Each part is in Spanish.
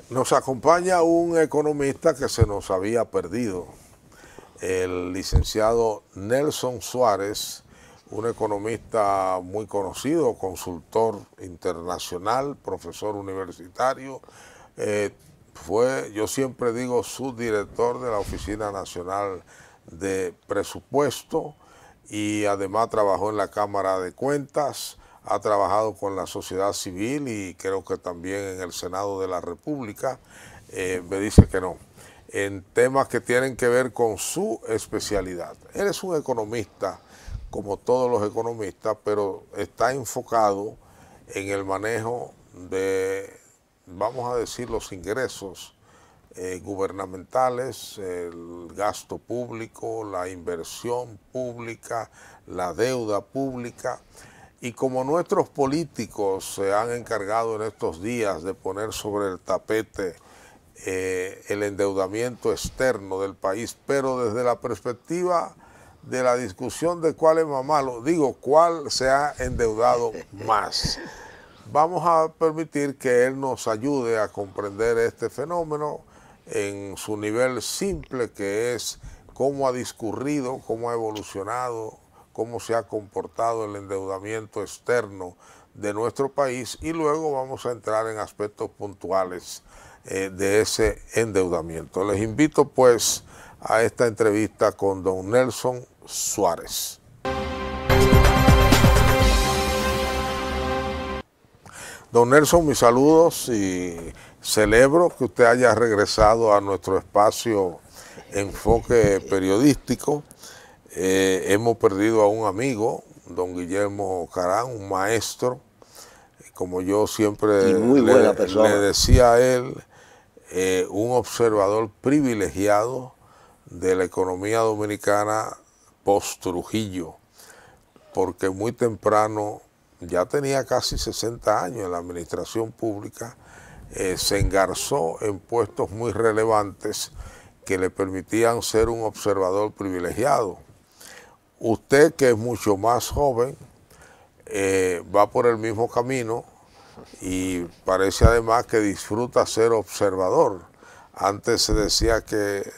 Nos acompaña un economista que se nos había perdido, el licenciado Nelson Suárez, un economista muy conocido, consultor internacional, profesor universitario, yo siempre digo, subdirector de la Oficina Nacional de Presupuesto y además trabajó en la Cámara de Cuentas, ha trabajado con la sociedad civil y creo que también en el Senado de la República. Me dice que no, en temas que tienen que ver con su especialidad. Él es un economista, como todos los economistas, pero está enfocado en el manejo de, vamos a decir, los ingresos gubernamentales, el gasto público, la inversión pública, la deuda pública. Y como nuestros políticos se han encargado en estos días de poner sobre el tapete el endeudamiento externo del país, pero desde la perspectiva de la discusión de cuál es más malo, digo, cuál se ha endeudado más. Vamos a permitir que él nos ayude a comprender este fenómeno en su nivel simple, que es cómo ha discurrido, cómo ha evolucionado, cómo se ha comportado el endeudamiento externo de nuestro país, y luego vamos a entrar en aspectos puntuales de ese endeudamiento. Les invito pues a esta entrevista con don Nelson Suárez. Don Nelson, mis saludos y celebro que usted haya regresado a nuestro espacio Enfoque Periodístico. Hemos perdido a un amigo, don Guillermo Carán, un maestro, como yo siempre le decía a él, un observador privilegiado de la economía dominicana post-Trujillo, porque muy temprano, ya tenía casi 60 años en la administración pública, se engarzó en puestos muy relevantes que le permitían ser un observador privilegiado. Usted, que es mucho más joven, va por el mismo camino y parece además que disfruta ser observador. Antes se decía que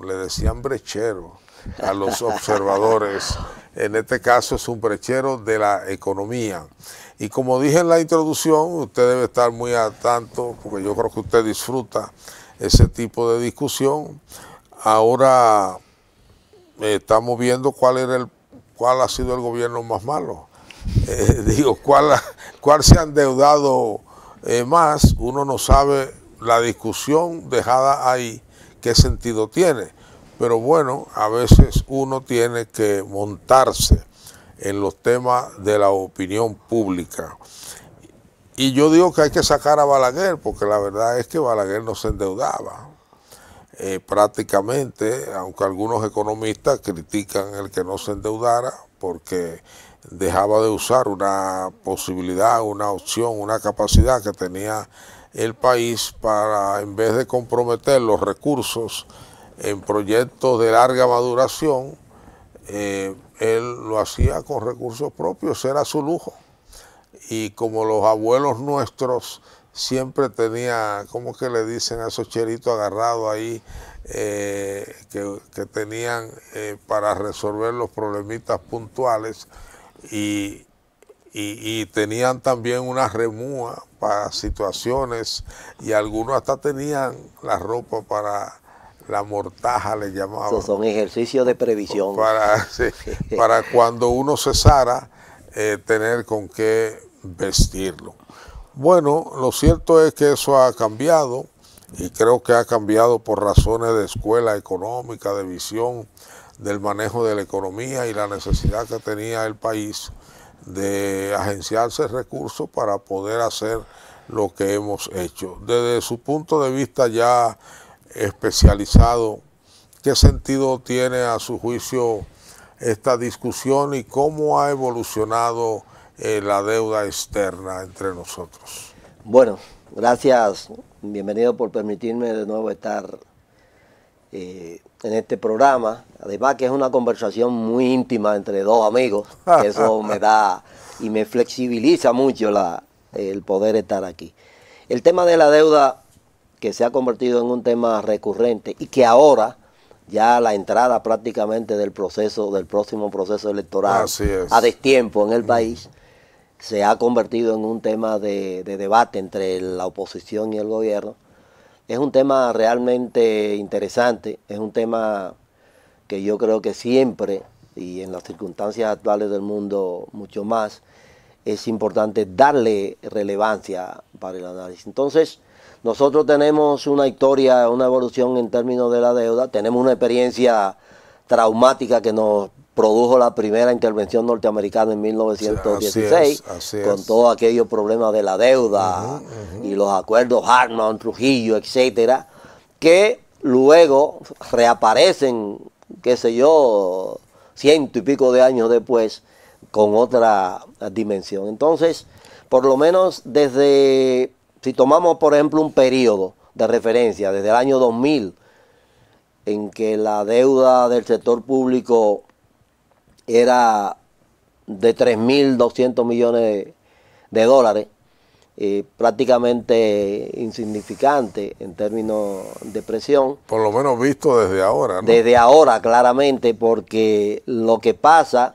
le decían brechero a los observadores. En este caso es un brechero de la economía. Y como dije en la introducción, usted debe estar muy al tanto, porque yo creo que usted disfruta ese tipo de discusión. Ahora estamos viendo cuál ha sido el gobierno más malo. ¿Cuál se ha endeudado más? Uno no sabe, la discusión dejada ahí, qué sentido tiene. Pero bueno, a veces uno tiene que montarse en los temas de la opinión pública. Y yo digo que hay que sacar a Balaguer, porque la verdad es que Balaguer no se endeudaba. Prácticamente, aunque algunos economistas critican el que no se endeudara porque dejaba de usar una posibilidad, una opción, una capacidad que tenía el país para, en vez de comprometer los recursos en proyectos de larga maduración, él lo hacía con recursos propios, era su lujo. Y como los abuelos nuestros siempre tenía, ¿cómo que le dicen a esos cheritos agarrados ahí, que tenían para resolver los problemitas puntuales, y tenían también una remúa para situaciones, y algunos hasta tenían la ropa para la mortaja, le llamaban. Esos son ejercicios de previsión. Para cuando uno cesara, tener con qué vestirlo. Bueno, lo cierto es que eso ha cambiado, y creo que ha cambiado por razones de escuela económica, de visión del manejo de la economía y la necesidad que tenía el país de agenciarse recursos para poder hacer lo que hemos hecho. Desde su punto de vista ya especializado, ¿qué sentido tiene a su juicio esta discusión y cómo ha evolucionado la deuda externa entre nosotros? Bueno, gracias, bienvenido por permitirme de nuevo estar en este programa. Además que es una conversación muy íntima entre dos amigos, que eso me da y me flexibiliza mucho el poder estar aquí. El tema de la deuda que se ha convertido en un tema recurrente y que ahora, ya la entrada prácticamente del próximo proceso electoral a destiempo en el país, se ha convertido en un tema de debate entre la oposición y el gobierno. Es un tema realmente interesante, es un tema que yo creo que siempre, y en las circunstancias actuales del mundo mucho más, es importante darle relevancia para el análisis. Entonces, nosotros tenemos una historia, una evolución en términos de la deuda, tenemos una experiencia traumática que nos produjo la primera intervención norteamericana en 1916, así es. Con todos aquellos problemas de la deuda y los acuerdos Hartman, Trujillo, etcétera, que luego reaparecen, qué sé yo, 100 y pico de años después, con otra dimensión. Entonces, por lo menos desde, si tomamos por ejemplo un periodo de referencia, desde el año 2000, en que la deuda del sector público era de 3.200 millones de dólares, prácticamente insignificante en términos de presión. Por lo menos visto desde ahora, ¿no? Desde ahora, claramente, porque lo que pasa,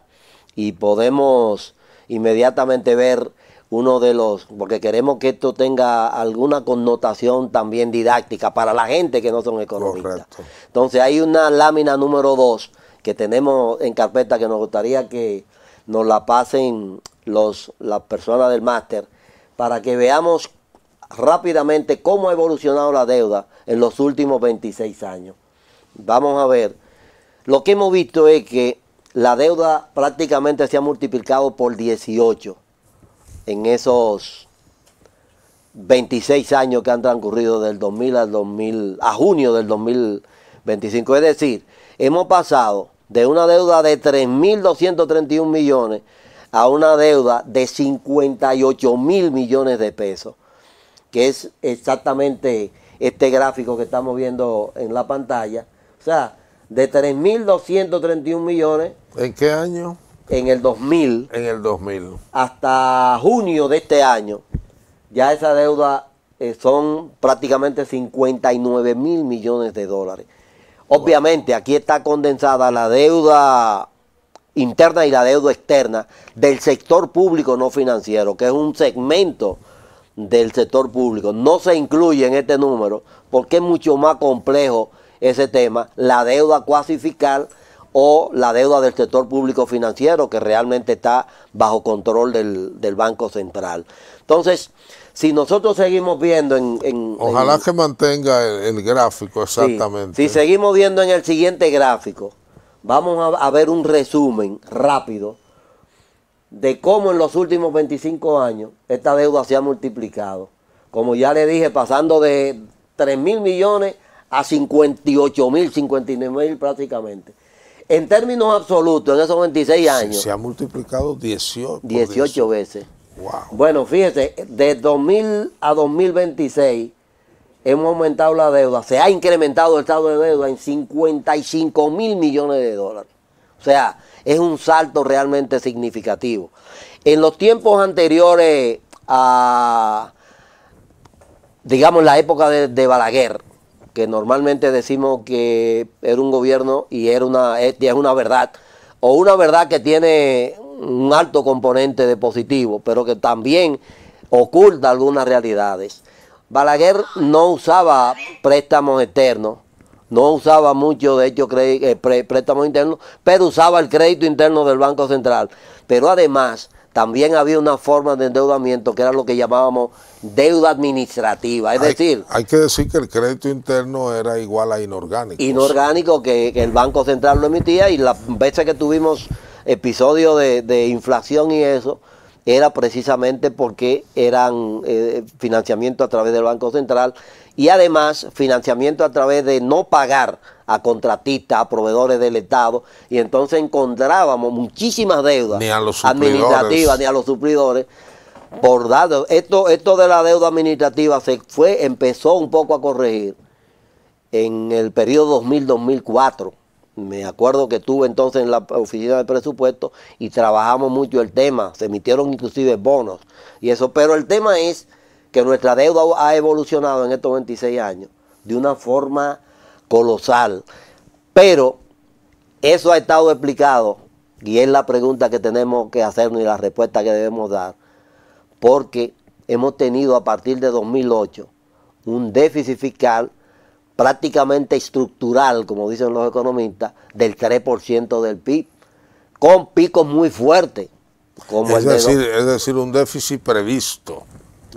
y podemos inmediatamente ver uno de los, porque queremos que esto tenga alguna connotación también didáctica para la gente que no son economistas. Correcto. Entonces hay una lámina número 2 que tenemos en carpeta que nos gustaría que nos la pasen las personas del máster para que veamos rápidamente cómo ha evolucionado la deuda en los últimos 26 años. Vamos a ver, lo que hemos visto es que la deuda prácticamente se ha multiplicado por 18 en esos 26 años que han transcurrido del 2000 a junio del 2025. Es decir, hemos pasado de una deuda de 3.231 millones a una deuda de 58.000 millones de pesos, que es exactamente este gráfico que estamos viendo en la pantalla. O sea, de 3.231 millones. ¿En qué año? En el 2000. En el 2000. Hasta junio de este año, ya esa deuda son prácticamente 59.000 millones de dólares. Obviamente, aquí está condensada la deuda interna y la deuda externa del sector público no financiero, que es un segmento del sector público. No se incluye en este número porque es mucho más complejo ese tema, la deuda cuasi fiscal o la deuda del sector público financiero, que realmente está bajo control del Banco Central. Entonces, si nosotros seguimos viendo Ojalá que mantenga el gráfico exactamente. Si seguimos viendo en el siguiente gráfico, vamos a ver un resumen rápido de cómo en los últimos 25 años esta deuda se ha multiplicado. Como ya le dije, pasando de 3.000 millones a 58.000, 59.000 prácticamente. En términos absolutos, en esos 26 años. Se ha multiplicado 18 veces. Wow. Bueno, fíjese, de 2000 a 2026 hemos aumentado la deuda. Se ha incrementado el saldo de deuda en 55.000 millones de dólares. O sea, es un salto realmente significativo. En los tiempos anteriores a, digamos, la época de Balaguer, que normalmente decimos que era un gobierno y es una verdad, o una verdad que tiene un alto componente de positivo, pero que también oculta algunas realidades. Balaguer no usaba préstamos externos, no usaba mucho, de hecho, préstamos internos, pero usaba el crédito interno del Banco Central. Pero además, también había una forma de endeudamiento que era lo que llamábamos deuda administrativa, es decir... Hay que decir que el crédito interno era igual a inorgánico. Inorgánico que el Banco Central lo emitía, y las veces que tuvimos episodios de inflación y eso, era precisamente porque eran financiamiento a través del Banco Central y además financiamiento a través de no pagar a contratistas, a proveedores del Estado, y entonces encontrábamos muchísimas deudas administrativas ni a los suplidores por datos. Esto de la deuda administrativa empezó un poco a corregir en el periodo 2000-2004. Me acuerdo que estuve entonces en la oficina de presupuesto y trabajamos mucho el tema, se emitieron inclusive bonos y eso, pero el tema es que nuestra deuda ha evolucionado en estos 26 años de una forma colosal. Pero eso ha estado explicado, y es la pregunta que tenemos que hacernos y la respuesta que debemos dar, porque hemos tenido a partir de 2008 un déficit fiscal prácticamente estructural, como dicen los economistas, del 3% del PIB, con picos muy fuertes. Como es decir, un déficit previsto.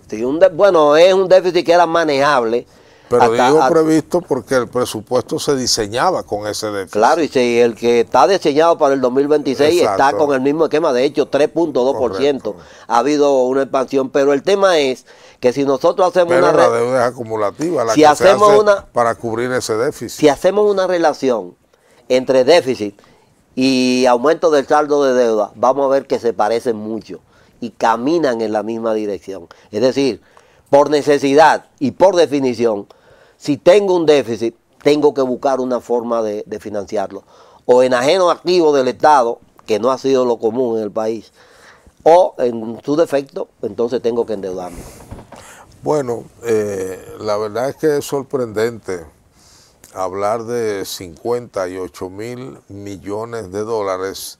Sí, bueno, es un déficit que era manejable. Pero digo previsto porque el presupuesto se diseñaba con ese déficit. Claro, y si el que está diseñado para el 2026 está con el mismo esquema, de hecho 3.2%. Ha habido una expansión, pero el tema es que si nosotros hacemos la deuda es acumulativa, la si que hacemos se hace para cubrir ese déficit. Si hacemos una relación entre déficit y aumento del saldo de deuda, vamos a ver que se parecen mucho y caminan en la misma dirección. Es decir, por necesidad y por definición, si tengo un déficit, tengo que buscar una forma de financiarlo. O en ajeno activo del Estado, que no ha sido lo común en el país, o en su defecto, entonces tengo que endeudarme. Bueno, la verdad es que es sorprendente hablar de 58.000 millones de dólares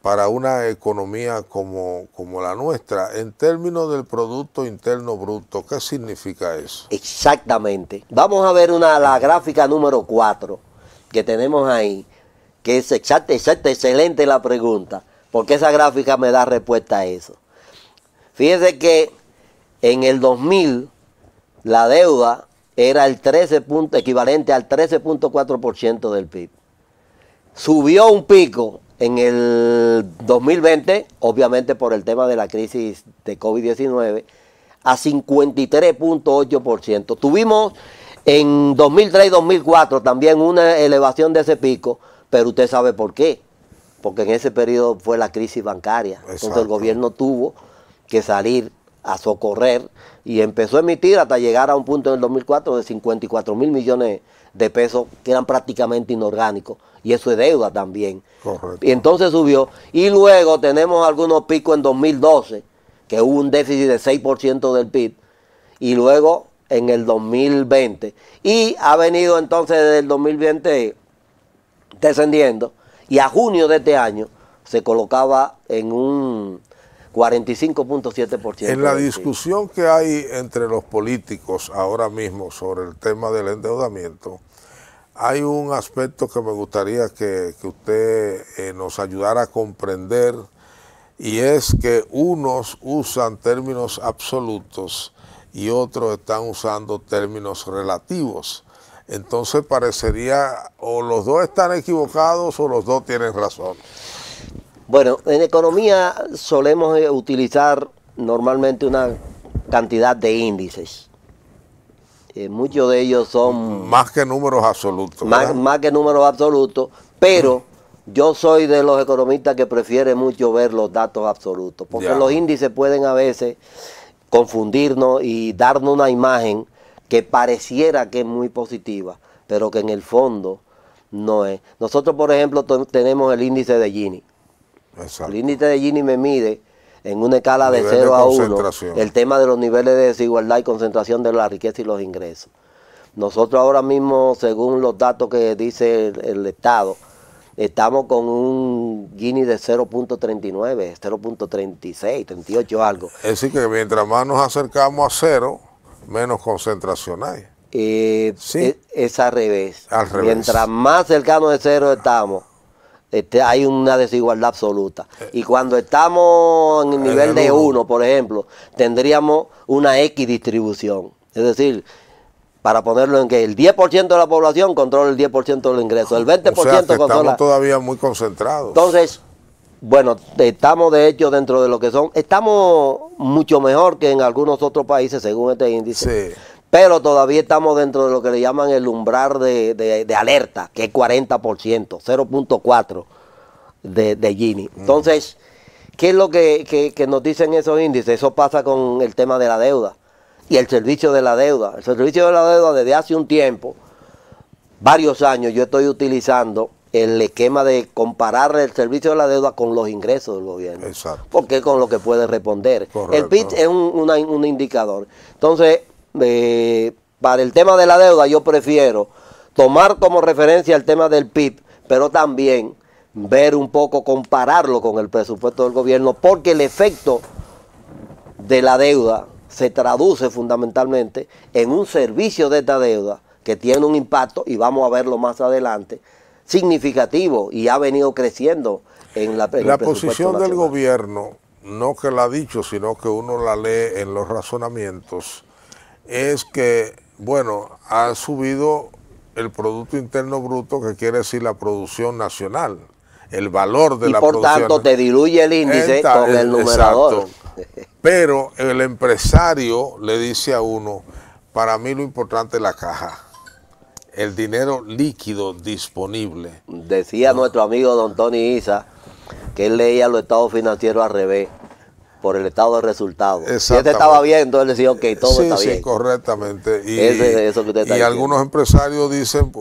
para una economía como la nuestra. En términos del Producto Interno Bruto, ¿qué significa eso? Exactamente. Vamos a ver la gráfica número 4 que tenemos ahí, que es excelente la pregunta, porque esa gráfica me da respuesta a eso. Fíjense que en el 2000 la deuda era el equivalente al 13.4% del PIB. Subió un pico en el 2020, obviamente por el tema de la crisis de COVID-19, a 53.8%. Tuvimos en 2003 y 2004 también una elevación de ese pico, pero usted sabe por qué. Porque en ese periodo fue la crisis bancaria. Exacto. Entonces el gobierno tuvo que salir a socorrer y empezó a emitir hasta llegar a un punto en el 2004 de 54.000 millones de pesos que eran prácticamente inorgánicos, y eso es deuda también. Correcto. Y entonces subió, y luego tenemos algunos picos en 2012, que hubo un déficit de 6% del PIB, y luego en el 2020, y ha venido entonces desde el 2020 descendiendo, y a junio de este año se colocaba en un 45.7%. En la discusión que hay entre los políticos ahora mismo sobre el tema del endeudamiento, hay un aspecto que me gustaría que usted nos ayudara a comprender, y es que unos usan términos absolutos y otros están usando términos relativos. Entonces parecería o los dos están equivocados o los dos tienen razón. Bueno, en economía solemos utilizar normalmente una cantidad de índices. Muchos de ellos son... Más que números absolutos. Más que números absolutos, pero yo soy de los economistas que prefieren mucho ver los datos absolutos, porque los índices pueden a veces confundirnos y darnos una imagen que pareciera que es muy positiva, pero que en el fondo no es. Nosotros, por ejemplo, tenemos el índice de Gini. Exacto. El índice de Gini me mide en una escala de 0 a 1 el tema de los niveles de desigualdad y concentración de la riqueza y los ingresos. Nosotros ahora mismo, según los datos que dice el Estado, estamos con un Gini de 0.39, 0.36, 38 algo. Es decir, que mientras más nos acercamos a 0, menos concentración hay. ¿Sí? Es al revés. Al revés. Mientras más cercanos de 0 estamos, hay una desigualdad absoluta. Y cuando estamos en el nivel de 1, por ejemplo, tendríamos una equidistribución. Es decir, para ponerlo en que el 10% de la población controla el 10% del ingreso, el 20% o sea, que controla... estamos todavía muy concentrados. Entonces, bueno, estamos de hecho dentro de lo que son... Estamos mucho mejor que en algunos otros países, según este índice. Sí. Pero todavía estamos dentro de lo que le llaman el umbral de alerta, que es 40%, 0.4 de Gini. Entonces, ¿qué es lo que nos dicen esos índices? Eso pasa con el tema de la deuda y el servicio de la deuda. El servicio de la deuda desde hace un tiempo, varios años, yo estoy utilizando el esquema de comparar el servicio de la deuda con los ingresos del gobierno. Exacto. Porque es con lo que puede responder. Correcto. El PIB es un indicador. Entonces, para el tema de la deuda yo prefiero tomar como referencia el tema del PIB, pero también ver un poco, compararlo con el presupuesto del gobierno, porque el efecto de la deuda se traduce fundamentalmente en un servicio de esta deuda que tiene un impacto, y vamos a verlo más adelante, significativo, y ha venido creciendo en la posición del gobierno, no que la ha dicho, sino que uno la lee en los razonamientos, es que, bueno, ha subido el Producto Interno Bruto, que quiere decir la producción nacional, el valor de la producción. Y por tanto te diluye el índice con el numerador. Exacto. Pero el empresario le dice a uno, para mí lo importante es la caja, el dinero líquido disponible. Decía nuestro amigo don Tony Isa que él leía los estados financieros al revés, por el estado de resultados. Si este estaba bien, entonces decía, ok, todo está bien. Sí, correctamente. Y, eso que usted está diciendo. Algunos empresarios dicen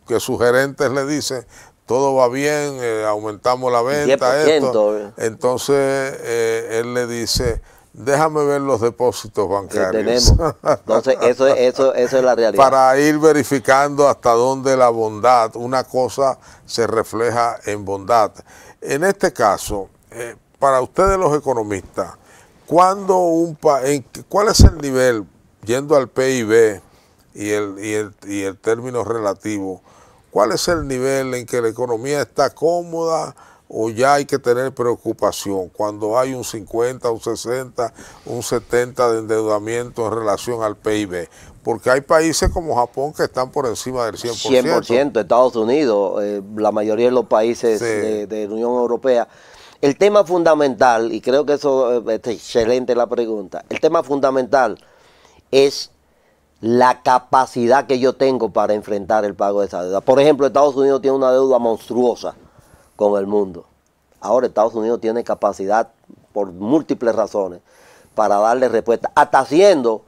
que sus gerentes le dicen, todo va bien, aumentamos la venta, 10%. Esto. Entonces él le dice, déjame ver los depósitos bancarios. Que tenemos. Entonces eso es la realidad. Para ir verificando hasta dónde la bondad, una cosa se refleja en bondad. En este caso, para ustedes los economistas, ¿cuál es el nivel, yendo al PIB y el término relativo, cuál es el nivel en que la economía está cómoda o ya hay que tener preocupación cuando hay un 50, un 60, un 70 de endeudamiento en relación al PIB? Porque hay países como Japón que están por encima del 100%. 100%, Estados Unidos, la mayoría de los países de la Unión Europea. El tema fundamental, y creo que eso es excelente la pregunta, el tema fundamental es la capacidad que yo tengo para enfrentar el pago de esa deuda. Por ejemplo, Estados Unidos tiene una deuda monstruosa con el mundo. Ahora Estados Unidos tiene capacidad, por múltiples razones, para darle respuesta. Hasta haciendo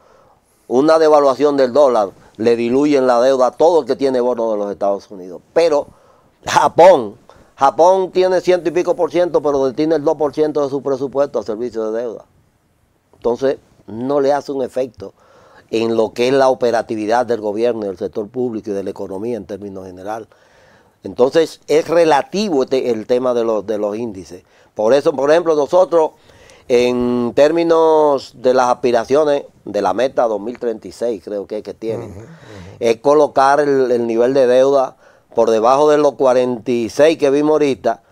una devaluación del dólar, le diluyen la deuda a todo el que tiene bono de los Estados Unidos. Pero Japón tiene 100 y pico por ciento, pero detiene el 2% de su presupuesto a servicio de deuda. Entonces, no le hace un efecto en lo que es la operatividad del gobierno, del sector público y de la economía en términos general. Entonces, es relativo el tema de los índices. Por eso, por ejemplo, nosotros, en términos de las aspiraciones de la meta 2036, creo que tienen, es colocar el nivel de deuda por debajo de los 46 que vimos ahorita,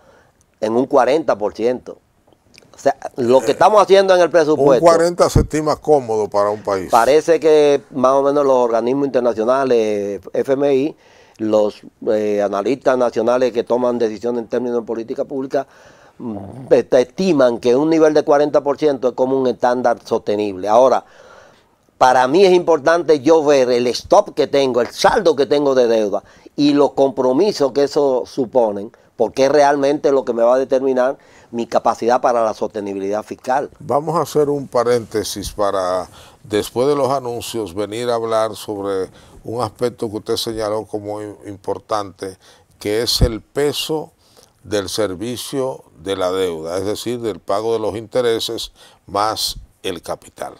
en un 40%. O sea, lo que estamos haciendo en el presupuesto... Un 40 se estima cómodo para un país. Parece que más o menos los organismos internacionales, FMI, los analistas nacionales que toman decisiones en términos de política pública, estiman que un nivel de 40% es como un estándar sostenible. Ahora, para mí es importante yo ver el stock que tengo, el saldo que tengo de deuda y los compromisos que eso suponen, porque es realmente lo que me va a determinar mi capacidad para la sostenibilidad fiscal. Vamos a hacer un paréntesis para, después de los anuncios, venir a hablar sobre un aspecto que usted señaló como importante, que es el peso del servicio de la deuda, es decir, del pago de los intereses más el capital.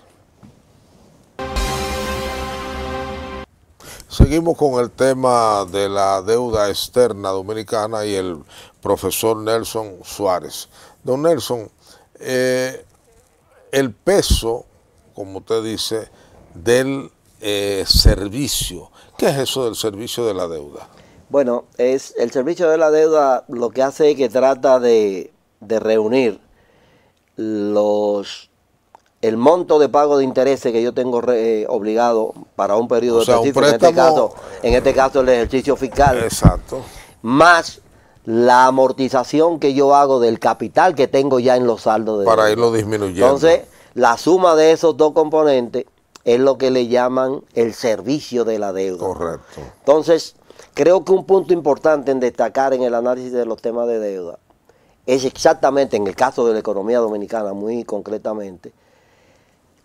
Seguimos con el tema de la deuda externa dominicana y el profesor Nelson Suárez. Don Nelson, el peso, como usted dice, del servicio. ¿Qué es eso del servicio de la deuda? Bueno, el servicio de la deuda lo que hace es que trata de reunir el monto de pago de intereses que yo tengo obligado para un periodo específico, en este caso el ejercicio fiscal. Exacto. Más la amortización que yo hago del capital que tengo ya en los saldos de para deuda. irlo disminuyendo. Entonces, la suma de esos dos componentes es lo que le llaman el servicio de la deuda. Correcto. Entonces, creo que un punto importante en destacar en el análisis de los temas de deuda es exactamente, en el caso de la economía dominicana muy concretamente,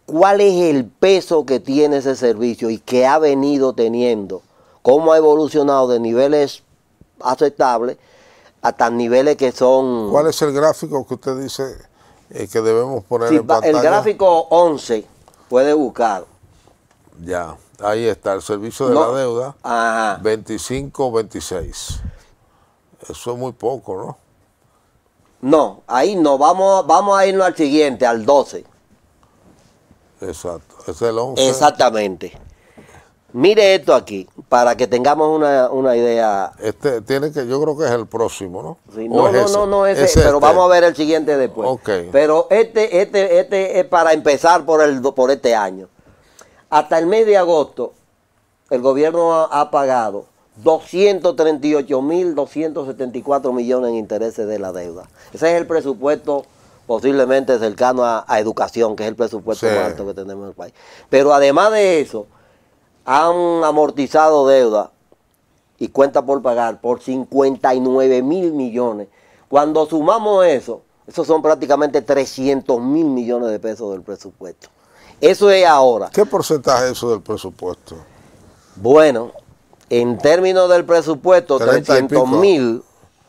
cuál es el peso que tiene ese servicio y que ha venido teniendo, cómo ha evolucionado de niveles aceptables hasta niveles que son... ¿Cuál es el gráfico que usted dice que debemos poner Sí, en pantalla? el gráfico 11 puede buscar. Ya, ahí está, el servicio de la deuda, Ajá. 25-26. Eso es muy poco, ¿no? No, ahí no, vamos a irnos al siguiente, al 12. Exacto, es el 11. Exactamente. Mire esto aquí, para que tengamos una idea. Yo creo que es el próximo, ¿no? Sí, no, ese, pero vamos a ver el siguiente después. Okay. Pero este es para empezar por este año. Hasta el mes de agosto, el gobierno ha pagado 238.274 millones en intereses de la deuda. Ese es el presupuesto posiblemente cercano a educación, que es el presupuesto más alto que tenemos en el país. Pero además de eso, han amortizado deuda y cuenta por pagar por 59.000 millones. Cuando sumamos eso, esos son prácticamente 300.000 millones de pesos del presupuesto. Eso es ahora. ¿Qué porcentaje es eso del presupuesto? Bueno, en términos del presupuesto, 300.000,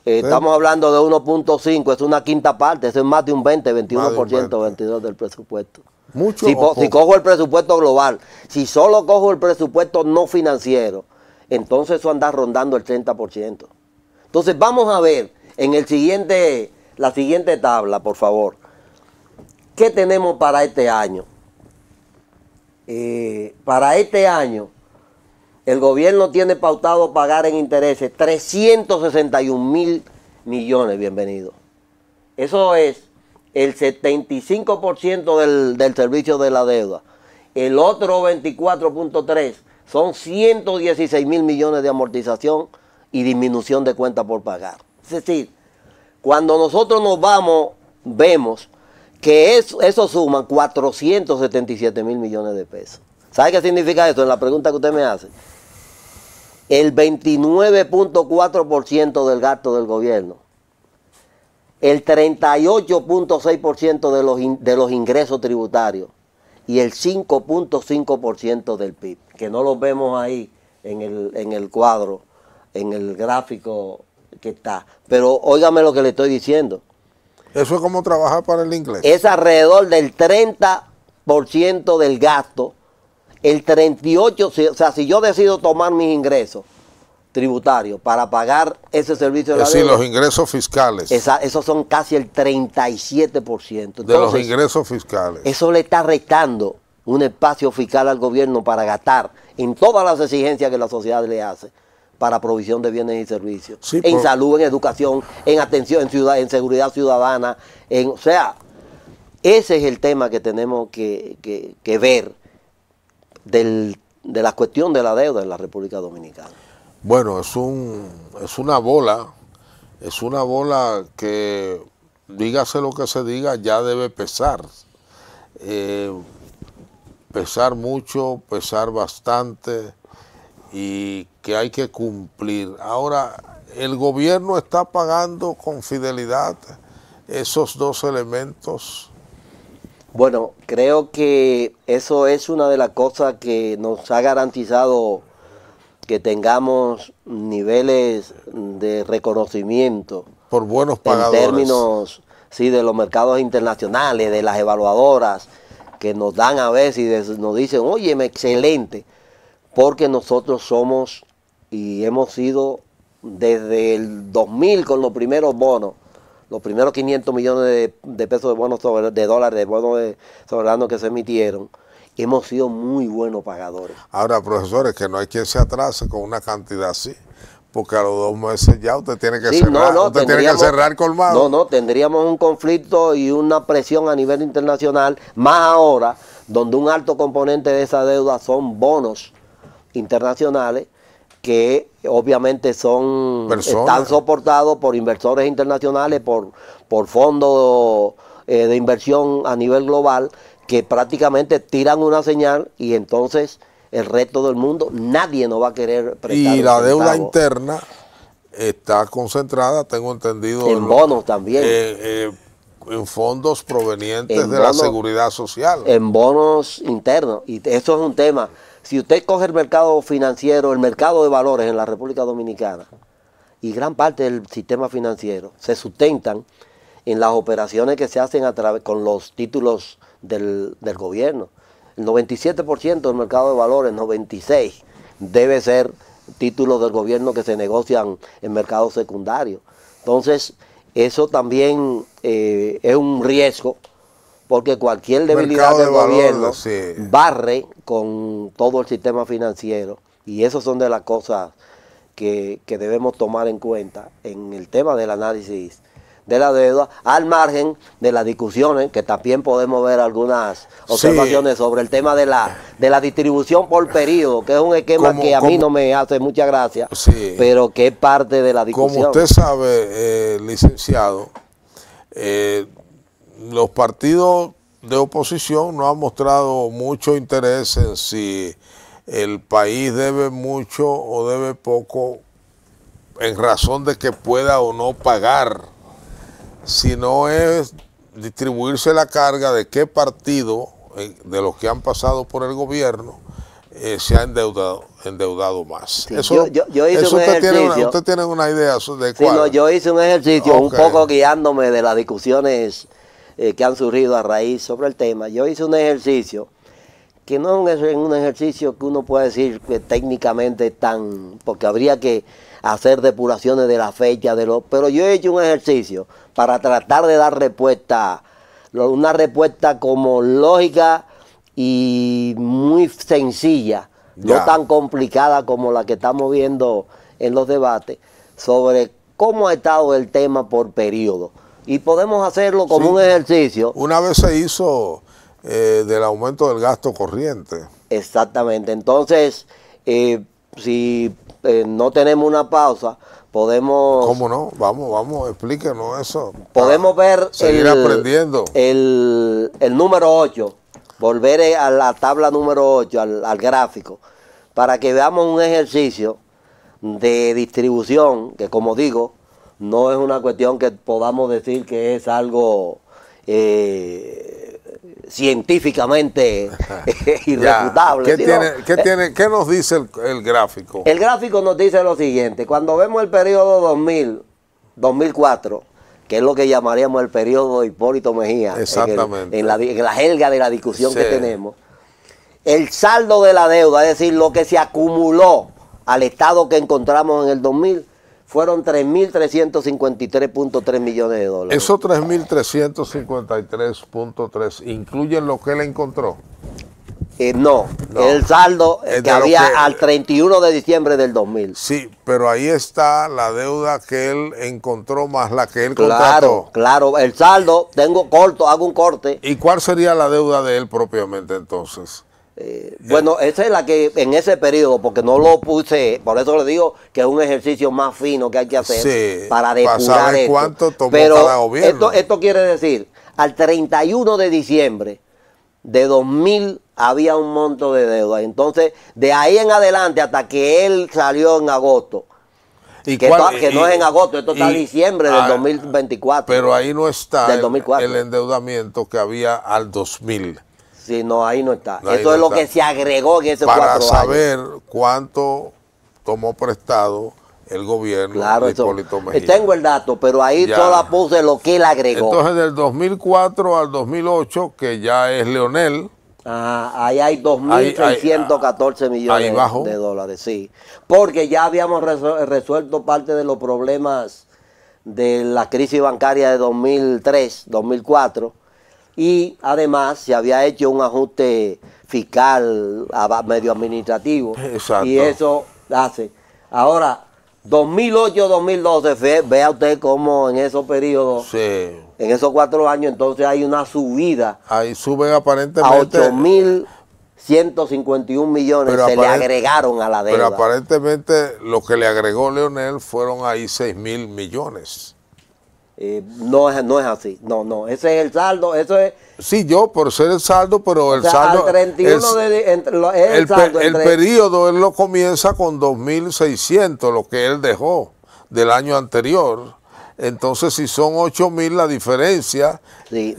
estamos hablando de 1.5, es una quinta parte, eso es más de un 21%, 22% del presupuesto. ¿Mucho si cojo el presupuesto global, si solo cojo el presupuesto no financiero, entonces eso anda rondando el 30%. Entonces vamos a ver en la siguiente tabla, por favor. ¿Qué tenemos para este año? Para este año, el gobierno tiene pautado pagar en intereses 361.000 millones, bienvenido. Eso es el 75% del servicio de la deuda. El otro 24.3 son 116.000 millones de amortización y disminución de cuenta por pagar. Es decir, cuando nosotros nos vamos, vemos que eso suma 477.000 millones de pesos. ¿Sabe qué significa eso en la pregunta que usted me hace? El 29.4% del gasto del gobierno, el 38.6% de los ingresos tributarios y el 5.5% del PIB, que no lo vemos ahí en el cuadro, en el gráfico que está. Pero óigame lo que le estoy diciendo. Eso es como trabajar para el inglés. Es alrededor del 30% del gasto, el 38%, o sea, si yo decido tomar mis ingresos tributarios para pagar ese servicio de la deuda. Es decir, los ingresos fiscales. Esos son casi el 37%. Entonces, de los ingresos fiscales. Eso le está restando un espacio fiscal al gobierno para gastar en todas las exigencias que la sociedad le hace para provisión de bienes y servicios, sí, en salud, en educación, en atención, en seguridad ciudadana, o sea, ese es el tema que tenemos que ver de la cuestión de la deuda en la República Dominicana. Bueno, es una bola que, dígase lo que se diga, ya debe pesar. Pesar mucho, pesar bastante, y que hay que cumplir. Ahora, el gobierno está pagando con fidelidad esos dos elementos. Bueno, creo que eso es una de las cosas que nos ha garantizado que tengamos niveles de reconocimiento por buenos pagadores. En términos, sí, de los mercados internacionales, de las evaluadoras, que nos dan a veces y nos dicen, óyeme, excelente, porque nosotros somos y hemos sido desde el 2000 con los primeros bonos, los primeros 500 millones de pesos de bonos de dólares, de bonos soberanos que se emitieron, hemos sido muy buenos pagadores. Ahora, profesores, que no hay quien se atrase con una cantidad así, porque a los 2 meses ya usted tiene que cerrar, usted tiene que cerrar colmado. No, tendríamos un conflicto y una presión a nivel internacional, más ahora, donde un alto componente de esa deuda son bonos internacionales, que obviamente están soportados por inversores internacionales, por fondos de inversión a nivel global, que prácticamente tiran una señal y entonces el resto del mundo, nadie nos va a querer prestar. Y la deuda interna está concentrada, tengo entendido, en bonos también. En fondos provenientes de la seguridad social. En bonos internos, y eso es un tema. Si usted coge el mercado financiero, el mercado de valores en la República Dominicana, y gran parte del sistema financiero se sustentan en las operaciones que se hacen con los títulos del gobierno. El 97% del mercado de valores, 96%, debe ser títulos del gobierno que se negocian en mercados secundarios. Entonces, eso también es un riesgo, porque cualquier debilidad del gobierno barre con todo el sistema financiero. Y esas son de las cosas que debemos tomar en cuenta en el tema del análisis de la deuda, al margen de las discusiones, que también podemos ver algunas observaciones sobre el tema de la distribución por periodo, que es un esquema que a mí no me hace mucha gracia, pero que es parte de la discusión. Como usted sabe, licenciado, los partidos de oposición no han mostrado mucho interés en si el país debe mucho o debe poco en razón de que pueda o no pagar, sino es distribuirse la carga de qué partido de los que han pasado por el gobierno se ha endeudado más. Sí, eso, yo hice un ejercicio. ¿Usted tiene una idea de cuál? Sí, no, yo hice un ejercicio un poco guiándome de las discusiones que han surgido a raíz sobre el tema. Yo hice un ejercicio que no es un ejercicio que uno puede decir que técnicamente tan, porque habría que hacer depuraciones de la fecha, pero yo he hecho un ejercicio para tratar de dar respuesta, una respuesta como lógica y muy sencilla, no tan complicada como la que estamos viendo en los debates, sobre cómo ha estado el tema por periodo. Y podemos hacerlo como un ejercicio. Una vez se hizo del aumento del gasto corriente. Exactamente. Entonces, si no tenemos una pausa, podemos... ¿Cómo no? Vamos, explíquenos eso. Podemos ver seguir aprendiendo. El número 8, volver a la tabla número 8, al gráfico, para que veamos un ejercicio de distribución, que como digo, no es una cuestión que podamos decir que es algo científicamente irrefutable. ¿Qué nos dice el gráfico? El gráfico nos dice lo siguiente: cuando vemos el periodo 2004, que es lo que llamaríamos el periodo Hipólito Mejía, exactamente, en la jerga de la discusión que tenemos, el saldo de la deuda, es decir, lo que se acumuló al estado que encontramos en el 2000, fueron 3.353.3 millones de dólares. ¿Esos 3.353.3 incluyen lo que él encontró? No, el saldo que había al 31 de diciembre del 2000. Sí, pero ahí está la deuda que él encontró más la que él contrató. Claro, el saldo, hago un corte. ¿Y cuál sería la deuda de él propiamente entonces? Bueno, esa es la que en ese periodo, porque no lo puse, por eso le digo que es un ejercicio más fino que hay que hacer para depurar esto. ¿Cuánto tomó cada gobierno? Esto quiere decir, al 31 de diciembre de 2000 había un monto de deuda. Entonces, de ahí en adelante hasta que él salió en agosto, que no es en agosto, esto está en diciembre del 2024. Pero ahí no está el endeudamiento que había al 2000. Sí, no, ahí no está. Eso es lo que se agregó en ese 4 años. Para saber cuánto tomó prestado el gobierno de Hipólito Mejía. Tengo el dato, pero ahí solo puse lo que él agregó. Entonces, del 2004 al 2008, que ya es Leonel. Ahí hay 2.614 millones de dólares, sí. Porque ya habíamos resuelto parte de los problemas de la crisis bancaria de 2003, 2004. Y además se había hecho un ajuste fiscal medio administrativo. Exacto. Y eso hace. Ahora, 2008-2012, vea usted cómo en esos periodos, en esos 4 años, entonces hay una subida. Ahí suben aparentemente a 8.151 millones, se le agregaron a la deuda. Pero aparentemente lo que le agregó Leonel fueron ahí 6.000 millones. No es así, no, ese es el saldo, eso es... Sí, por ser el saldo, pero el saldo... Al 31 el periodo él lo comienza con 2.600, lo que él dejó del año anterior. Entonces, si son 8.000, la diferencia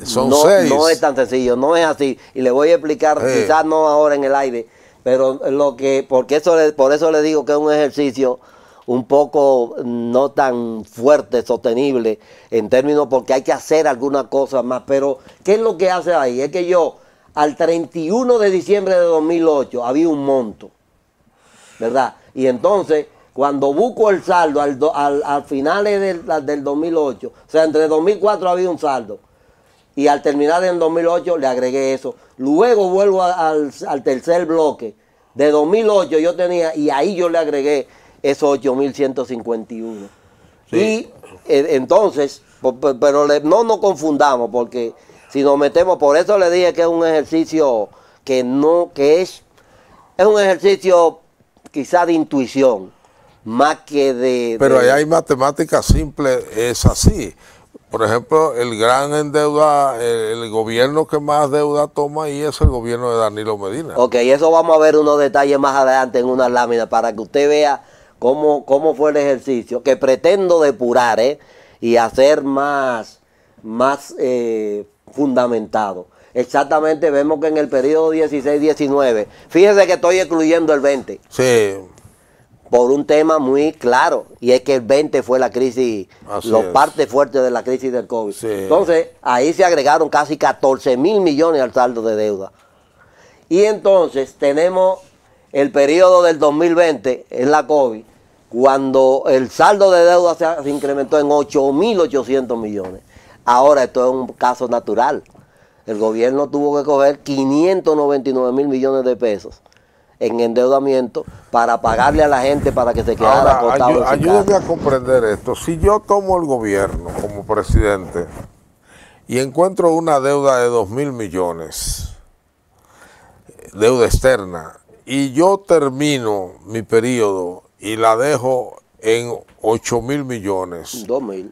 son 6. No es tan sencillo, no es así. Y le voy a explicar, quizás no ahora en el aire, pero por eso le digo que es un ejercicio un poco no tan fuerte, sostenible en términos porque hay que hacer algunas cosas más. Pero, ¿qué es lo que hace ahí? Es que yo, al 31 de diciembre de 2008, había un monto, ¿verdad? Y entonces, cuando busco el saldo al finales del 2008, o sea, entre 2004 había un saldo, y al terminar en 2008 le agregué eso. Luego vuelvo al tercer bloque. De 2008 yo tenía, y ahí yo le agregué esos 8.151. Sí. Y entonces, pero no nos confundamos, porque si nos metemos, por eso le dije que es un ejercicio es un ejercicio quizá de intuición, más que de... Pero ahí hay matemática simple, es así. Por ejemplo, el gran endeuda, el gobierno que más deuda toma ahí es el gobierno de Danilo Medina. Ok, eso vamos a ver unos detalles más adelante en una lámina para que usted vea cómo fue el ejercicio, que pretendo depurar y hacer más fundamentado. Exactamente, vemos que en el periodo 16-19, fíjese que estoy excluyendo el 20. Sí. Por un tema muy claro, y es que el 20 fue la crisis, parte fuerte de la crisis del COVID. Sí. Entonces, ahí se agregaron casi 14.000 millones al saldo de deuda. Y entonces tenemos el periodo del 2020 en la COVID, cuando el saldo de deuda se incrementó en 8.800 millones. Ahora esto es un caso natural. El gobierno tuvo que coger 599.000 millones de pesos en endeudamiento para pagarle a la gente para que se quedara acostado en su casa. Ayúdeme a comprender esto. Si yo tomo el gobierno como presidente y encuentro una deuda de 2.000 millones, deuda externa, y yo termino mi periodo y la dejo en 8.000 millones. 2.000.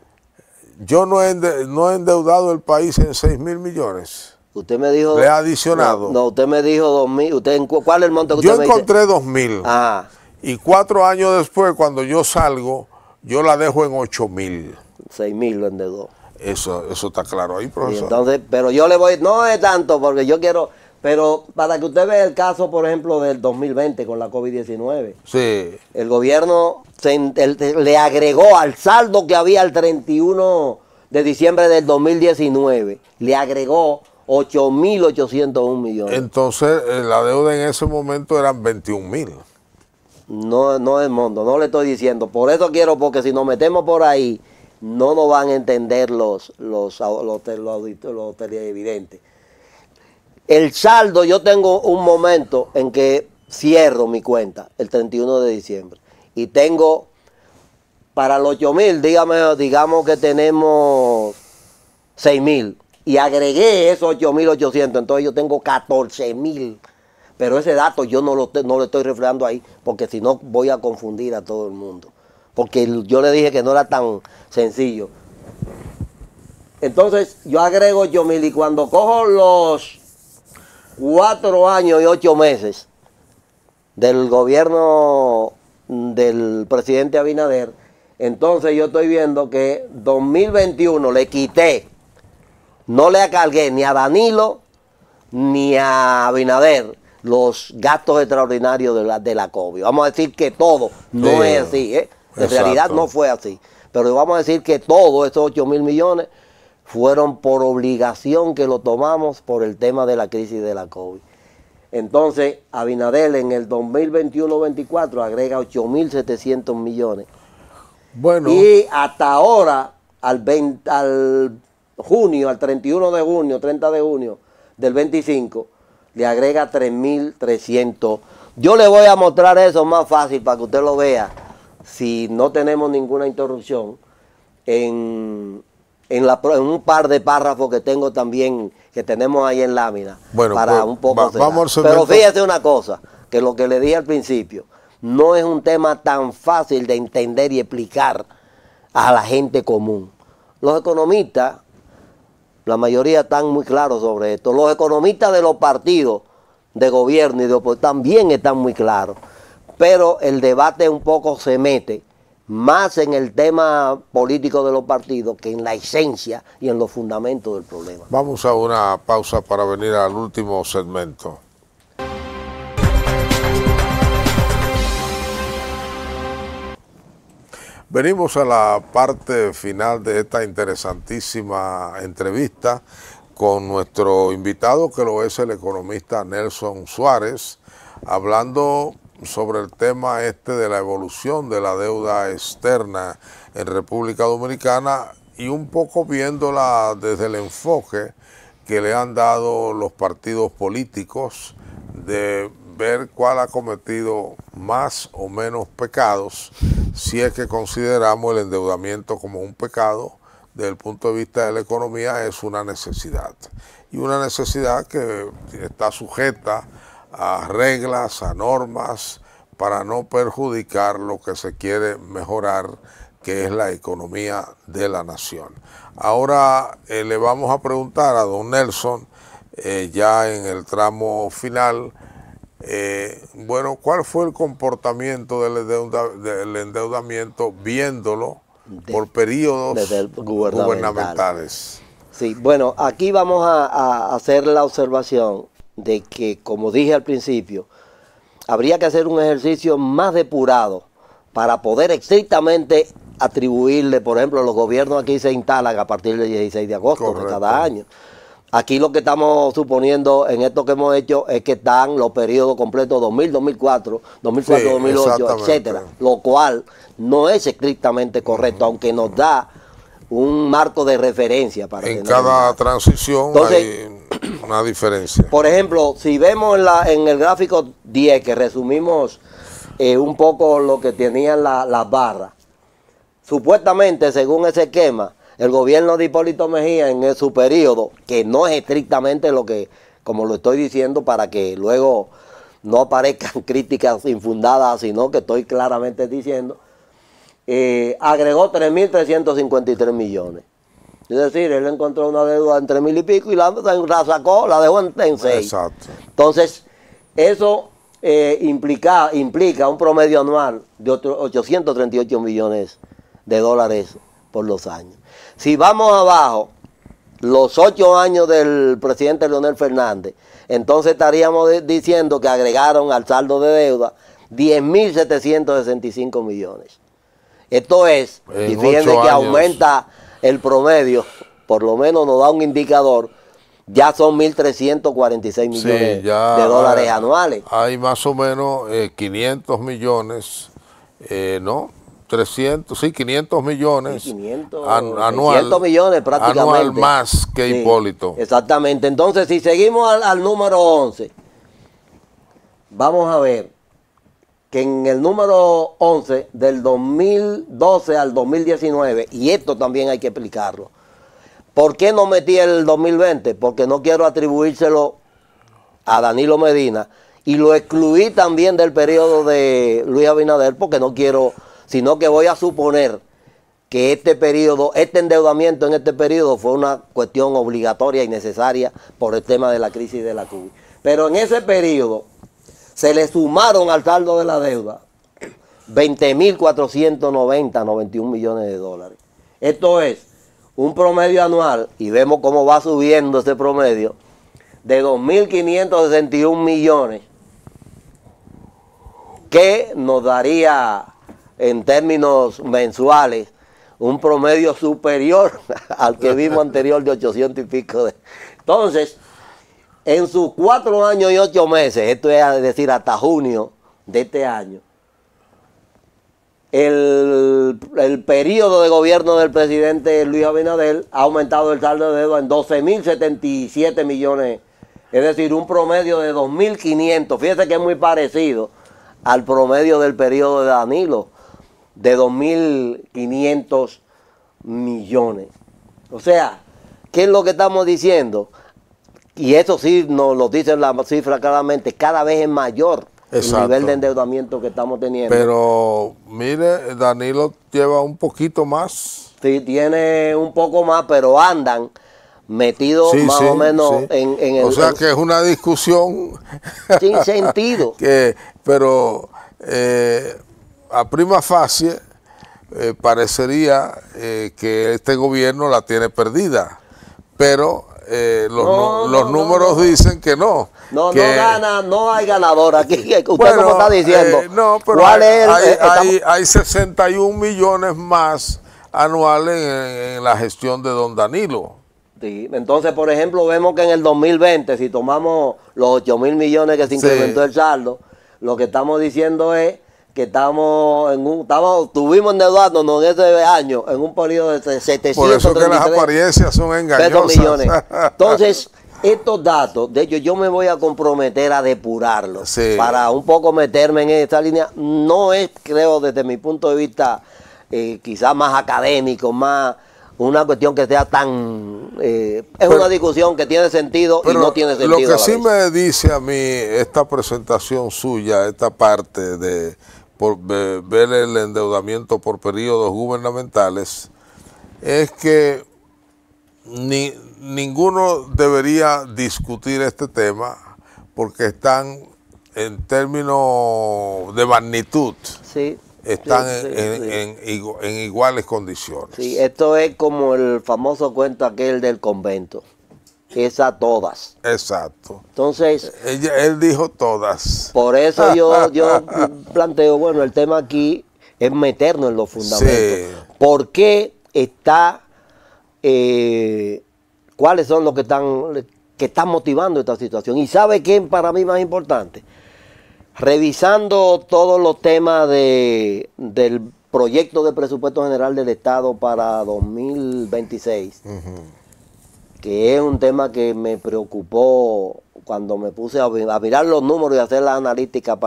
Yo no he endeudado el país en 6.000 millones. Usted me dijo... ¿Le ha adicionado? No, usted me dijo 2.000. ¿Cuál es el monto que usted me dice? Yo encontré 2.000. Ajá. Y 4 años después, cuando yo salgo, yo la dejo en 8.000. 6.000 lo endeudó. Eso está claro ahí, profesor. Y entonces, pero yo le voy... No es tanto, porque yo quiero... Pero para que usted vea el caso, por ejemplo, del 2020 con la COVID-19. Sí. El gobierno le agregó al saldo que había el 31 de diciembre del 2019, le agregó 8.801 millones. Entonces, la deuda en ese momento eran 21.000. No es monto, no le estoy diciendo. Por eso quiero, porque si nos metemos por ahí, no nos van a entender los televidentes. El saldo, yo tengo un momento en que cierro mi cuenta, el 31 de diciembre, y tengo para los 8.000, digamos que tenemos 6.000, y agregué esos 8.800, entonces yo tengo 14.000. Pero ese dato yo no lo estoy reflejando ahí, porque si no voy a confundir a todo el mundo. Porque yo le dije que no era tan sencillo. Entonces yo agrego 8.000 y cuando cojo los 4 años y 8 meses del gobierno del presidente Abinader, entonces yo estoy viendo que 2021 le quité, no le cargué ni a Danilo ni a Abinader los gastos extraordinarios de la COVID. Vamos a decir que todo, no es así, en realidad no fue así, pero vamos a decir que todos esos 8.000 millones fueron por obligación que lo tomamos por el tema de la crisis de la COVID. Entonces, Abinader en el 2021-24 agrega 8.700 millones. Bueno. Y hasta ahora, al 31 de junio, 30 de junio del 25, le agrega 3.300. Yo le voy a mostrar eso más fácil para que usted lo vea, si no tenemos ninguna interrupción, en un par de párrafos que tengo también, que tenemos ahí en lámina, bueno, para pues, un poco vamos al Pero fíjese una cosa, que lo que le dije al principio, no es un tema tan fácil de entender y explicar a la gente común. Los economistas, la mayoría están muy claros sobre esto. Los economistas de los partidos de gobierno y de oposición también están muy claros. Pero el debate un poco se mete más en el tema político de los partidos que en la esencia y en los fundamentos del problema. Vamos a una pausa para venir al último segmento. Venimos a la parte final de esta interesantísima entrevista con nuestro invitado, que lo es el economista Nelson Suárez, hablando sobre el tema de la evolución de la deuda externa en República Dominicana y un poco viéndola desde el enfoque que le han dado los partidos políticos de ver cuál ha cometido más o menos pecados, si es que consideramos el endeudamiento como un pecado. Desde el punto de vista de la economía es una necesidad, y una necesidad que está sujeta a reglas, a normas, para no perjudicar lo que se quiere mejorar, que es la economía de la nación. Ahora le vamos a preguntar a don Nelson, ya en el tramo final, bueno, ¿cuál fue el comportamiento del endeudamiento viéndolo por periodos gubernamentales? Sí, bueno, aquí vamos a hacer la observación de que, como dije al principio, habría que hacer un ejercicio más depurado para poder estrictamente atribuirle, por ejemplo, los gobiernos aquí se instalan a partir del 16 de agosto. Correcto. De cada año. Aquí lo que estamos suponiendo en esto que hemos hecho es que están los periodos completos 2000, 2004, 2004, sí, 2008, etcétera, lo cual no es estrictamente correcto, aunque nos da un marco de referencia para en cada transición. Entonces, hay una diferencia. Por ejemplo, si vemos en el gráfico 10, que resumimos un poco lo que tenían las barras, supuestamente, según ese esquema, el gobierno de Hipólito Mejía en su periodo, que no es estrictamente lo que, como lo estoy diciendo, para que luego no aparezcan críticas infundadas, sino que estoy claramente diciendo, agregó 3.353 millones. Es decir, él encontró una deuda en 3.000 y pico y la sacó, la dejó en 6. Exacto. Entonces, eso implica un promedio anual de 838 millones de dólares por los años. Si vamos abajo, los 8 años del presidente Leonel Fernández, entonces estaríamos diciendo que agregaron al saldo de deuda 10.765 millones. Esto es, y fíjense que aumenta el promedio, por lo menos nos da un indicador, ya son 1.346 millones de dólares anuales. Hay más o menos 500 millones, ¿no? 300, sí, 500 millones, sí, 500, anual, 600 millones prácticamente. Anual más que sí, Hipólito. Exactamente. Entonces, si seguimos al número 11, vamos a ver que en el número 11 del 2012 al 2019, y esto también hay que explicarlo, ¿por qué no metí el 2020? Porque no quiero atribuírselo a Danilo Medina, y lo excluí también del periodo de Luis Abinader, porque no quiero, sino que voy a suponer que este endeudamiento en este periodo fue una cuestión obligatoria y necesaria por el tema de la crisis de la COVID. Pero en ese periodo se le sumaron al saldo de la deuda 20.491 millones de dólares. Esto es un promedio anual, y vemos cómo va subiendo ese promedio, de 2.561 millones, que nos daría en términos mensuales un promedio superior al que vimos anterior de 800 y pico. Entonces, en sus 4 años y 8 meses, esto es decir, hasta junio de este año, el periodo de gobierno del presidente Luis Abinader ha aumentado el saldo de deuda en 12.077 millones, es decir, un promedio de 2.500. Fíjese que es muy parecido al promedio del periodo de Danilo, de 2.500 millones. O sea, ¿qué es lo que estamos diciendo? Y eso sí nos lo dice la cifra claramente, cada vez es mayor. Exacto. El nivel de endeudamiento que estamos teniendo. Pero mire, Danilo lleva un poquito más. Sí, tiene un poco más, pero andan metidos más o menos en el... O sea que es una discusión sin sentido. Pero a prima facie parecería que este gobierno la tiene perdida. Pero los números dicen que no. No, que, no gana, no hay ganador aquí. Usted bueno, como está diciendo. No, pero ¿cuál hay 61 millones más anuales en la gestión de don Danilo. Sí, entonces, por ejemplo, vemos que en el 2020, si tomamos los 8.000 millones que se incrementó el saldo, lo que estamos diciendo es que estuvimos endeudándonos en ese año en un periodo de 733 por eso que las apariencias son engañosas. Millones. Entonces, estos datos, de hecho, yo me voy a comprometer a depurarlos para un poco meterme en esta línea. No es, creo, desde mi punto de vista, quizás más académico, más una cuestión que sea tan... pero, una discusión que tiene sentido y no tiene sentido. Lo que sí me dice a mí esta presentación suya, esta parte de ver el endeudamiento por periodos gubernamentales, es que ninguno debería discutir este tema porque están en términos de magnitud. Sí. Están en iguales condiciones. Sí, esto es como el famoso cuento aquel del convento. Es a todas. Exacto. Entonces... él dijo todas. Por eso yo planteo, bueno, el tema aquí es meternos en los fundamentos. Sí. ¿Por qué está... cuáles son los que están motivando esta situación? ¿Y sabe qué para mí más importante? Revisando todos los temas del proyecto de presupuesto general del Estado para 2026, que es un tema que me preocupó cuando me puse a mirar los números y hacer la analítica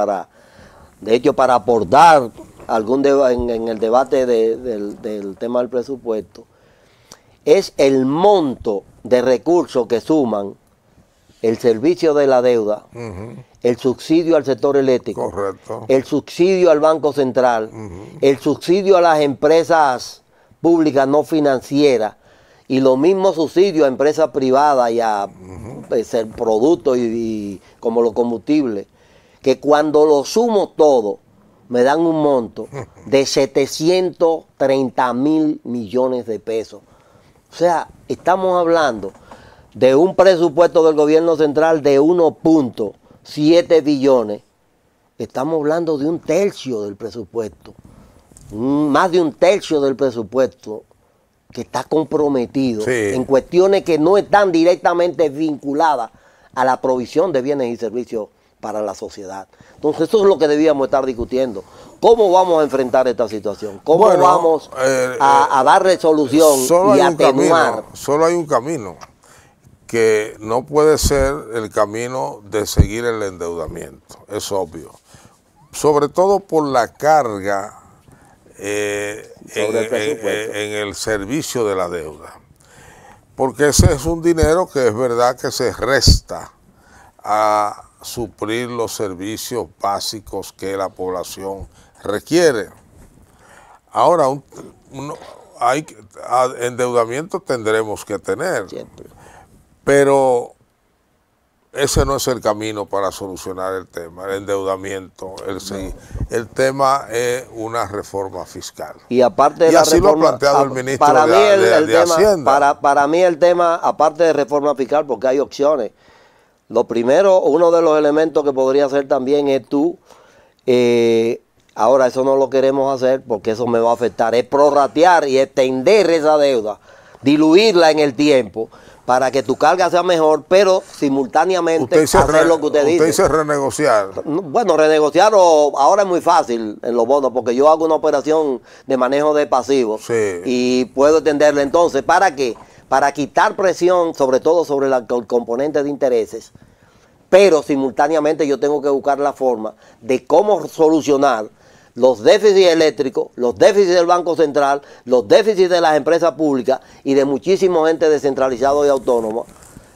de hecho, para aportar en el debate del tema del presupuesto, es el monto de recursos que suman el servicio de la deuda, el subsidio al sector eléctrico, correcto, el subsidio al Banco Central, el subsidio a las empresas públicas no financieras y los mismos subsidios a empresas privadas y a productos y como los combustibles, que cuando lo sumo todo me dan un monto de 730.000 millones de pesos. O sea, estamos hablando de un presupuesto del gobierno central de 1.7 billones, estamos hablando de un tercio del presupuesto, más de un tercio del presupuesto que está comprometido en cuestiones que no están directamente vinculadas a la provisión de bienes y servicios para la sociedad. Entonces eso es lo que debíamos estar discutiendo. ¿Cómo vamos a enfrentar esta situación? ¿Cómo vamos a darle solución y atenuar? Solo hay un camino, que no puede ser el camino de seguir el endeudamiento, es obvio. Sobre todo por la carga en el servicio de la deuda. Porque ese es un dinero que es verdad que se resta a suplir los servicios básicos que la población requiere. Ahora, endeudamiento tendremos que tener. Siempre. Pero ese no es el camino para solucionar el tema, el endeudamiento. El tema es una reforma fiscal. Y aparte de la reforma, lo ha planteado el ministro de Hacienda. Para mí el tema, aparte de reforma fiscal, porque hay opciones. Lo primero, uno de los elementos que podría hacer también es ahora eso no lo queremos hacer porque eso me va a afectar, es prorratear y extender esa deuda, diluirla en el tiempo, para que tu carga sea mejor, pero simultáneamente hacer lo que usted dice. Usted dice renegociar. Bueno, renegociar ahora es muy fácil en los bonos, porque yo hago una operación de manejo de pasivos y puedo entenderlo. Entonces, ¿para qué? Para quitar presión, sobre todo sobre el componente de intereses, pero simultáneamente yo tengo que buscar la forma de cómo solucionar los déficits eléctricos, los déficits del Banco Central, los déficits de las empresas públicas y de muchísima gente descentralizada y autónoma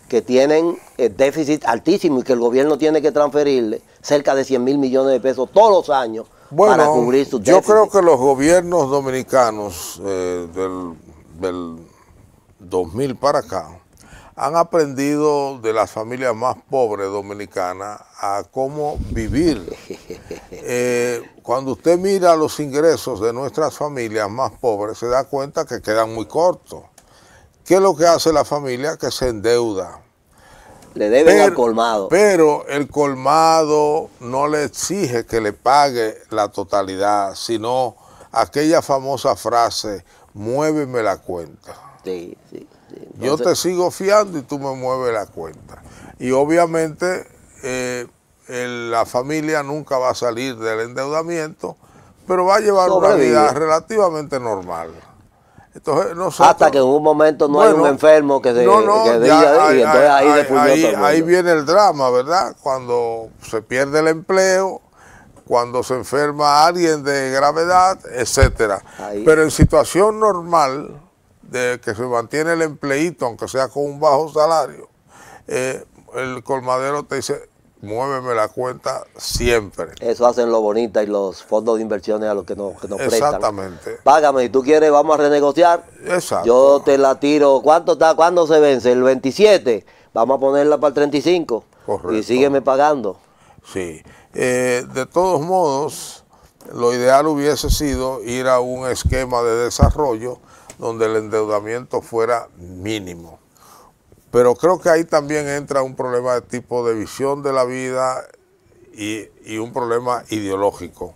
que tienen déficit altísimo y que el gobierno tiene que transferirle cerca de 100.000 millones de pesos todos los años para cubrir sus déficits. Yo creo que los gobiernos dominicanos del 2000 para acá han aprendido de las familias más pobres dominicanas a cómo vivir. Cuando usted mira los ingresos de nuestras familias más pobres, se da cuenta que quedan muy cortos, ¿qué es lo que hace la familia? Que se endeuda. Le deben al colmado. Pero el colmado no le exige que le pague la totalidad, sino aquella famosa frase, muéveme la cuenta. Sí, sí, sí. Entonces, yo te sigo fiando y tú me mueves la cuenta. Y obviamente la familia nunca va a salir del endeudamiento, pero va a llevar una vida relativamente normal. Entonces, nosotros, hasta que en un momento no hay un enfermo que se diga, y entonces ahí viene el drama, ¿verdad? Cuando se pierde el empleo, cuando se enferma alguien de gravedad, etcétera. Pero en situación normal, de que se mantiene el empleíto, aunque sea con un bajo salario, el colmadero te dice, muéveme la cuenta siempre. Eso hacen lo bonita y los fondos de inversiones a los que nos prestan. Exactamente. Págame, si tú quieres, vamos a renegociar. Exacto. Yo te la tiro. ¿Cuándo se vence? El 27. Vamos a ponerla para el 35. Correcto. Y sígueme pagando. Sí. De todos modos, lo ideal hubiese sido ir a un esquema de desarrollo donde el endeudamiento fuera mínimo. Pero creo que ahí también entra un problema de tipo de visión de la vida y un problema ideológico.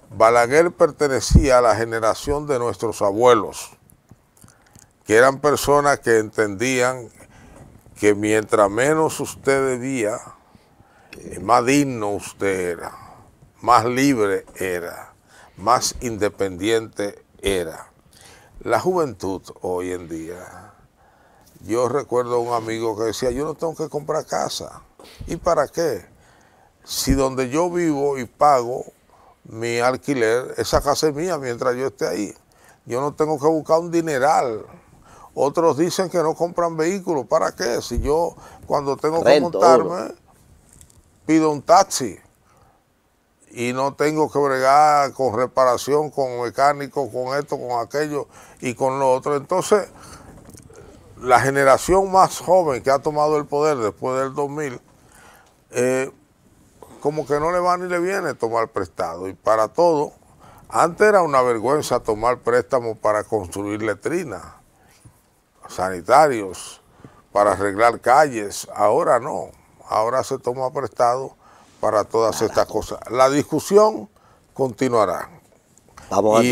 Balaguer pertenecía a la generación de nuestros abuelos, que eran personas que entendían que mientras menos usted debía, más digno usted era, más libre era, más independiente era. La juventud hoy en día... Yo recuerdo a un amigo que decía, yo no tengo que comprar casa. ¿Y para qué? Si donde yo vivo y pago mi alquiler, esa casa es mía mientras yo esté ahí. Yo no tengo que buscar un dineral. Otros dicen que no compran vehículos. ¿Para qué? Si yo cuando tengo que montarme, pido un taxi. Y no tengo que bregar con reparación, con mecánico, con esto, con aquello y con lo otro. Entonces... la generación más joven que ha tomado el poder después del 2000, como que no le va ni le viene tomar prestado. Y para todo, antes era una vergüenza tomar préstamos para construir letrinas, sanitarios, para arreglar calles. Ahora no, ahora se toma prestado para todas estas cosas. La discusión continuará. Vamos a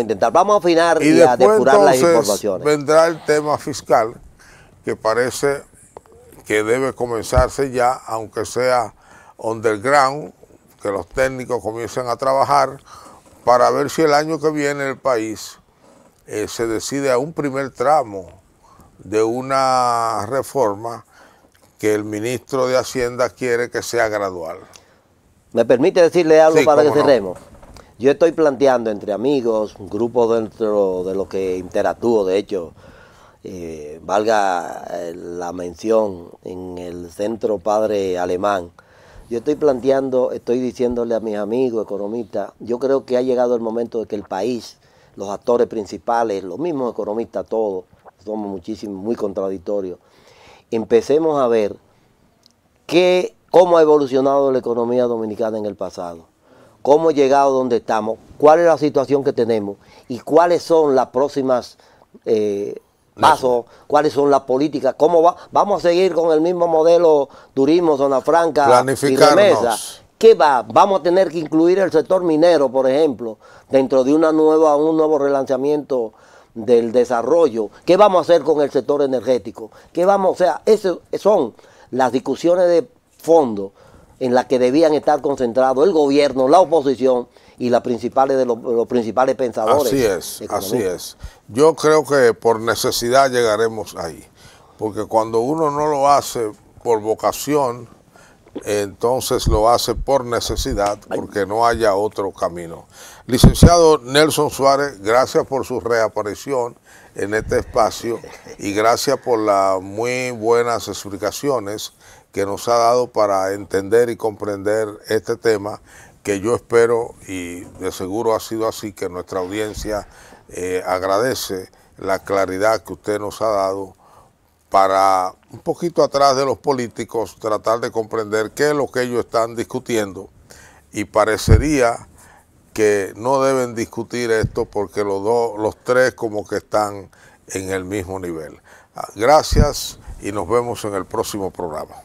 intentar, vamos a afinar y a depurar las informaciones. Vendrá el tema fiscal, que parece que debe comenzarse ya, aunque sea underground, que los técnicos comiencen a trabajar para ver si el año que viene el país se decide a un primer tramo de una reforma que el ministro de Hacienda quiere que sea gradual. ¿Me permite decirle algo para que no. cerremos? Yo estoy planteando entre amigos, grupos dentro de los que interactúo, de hecho, valga la mención en el Centro Padre Alemán, yo estoy planteando, estoy diciéndole a mis amigos economistas, yo creo que ha llegado el momento de que el país, los actores principales, los mismos economistas todos, somos muchísimos, muy contradictorios, empecemos a ver cómo ha evolucionado la economía dominicana en el pasado. Cómo hemos llegado donde estamos, cuál es la situación que tenemos y cuáles son las próximas pasos, cuáles son las políticas, vamos a seguir con el mismo modelo turismo, zona franca y remesa. ¿Qué va? Vamos a tener que incluir el sector minero, por ejemplo, dentro de un nuevo relanzamiento del desarrollo. ¿Qué vamos a hacer con el sector energético? Esas son las discusiones de fondo en la que debían estar concentrados el gobierno, la oposición y los principales pensadores. Así es. Yo creo que por necesidad llegaremos ahí, porque cuando uno no lo hace por vocación, entonces lo hace por necesidad, porque no haya otro camino. Licenciado Nelson Suárez, gracias por su reaparición en este espacio y gracias por las muy buenas explicaciones que nos ha dado para entender y comprender este tema, que yo espero, y de seguro ha sido así, que nuestra audiencia agradece la claridad que usted nos ha dado para, un poquito atrás de los políticos, tratar de comprender qué es lo que ellos están discutiendo, y parecería que no deben discutir esto porque los tres como que están en el mismo nivel. Gracias y nos vemos en el próximo programa.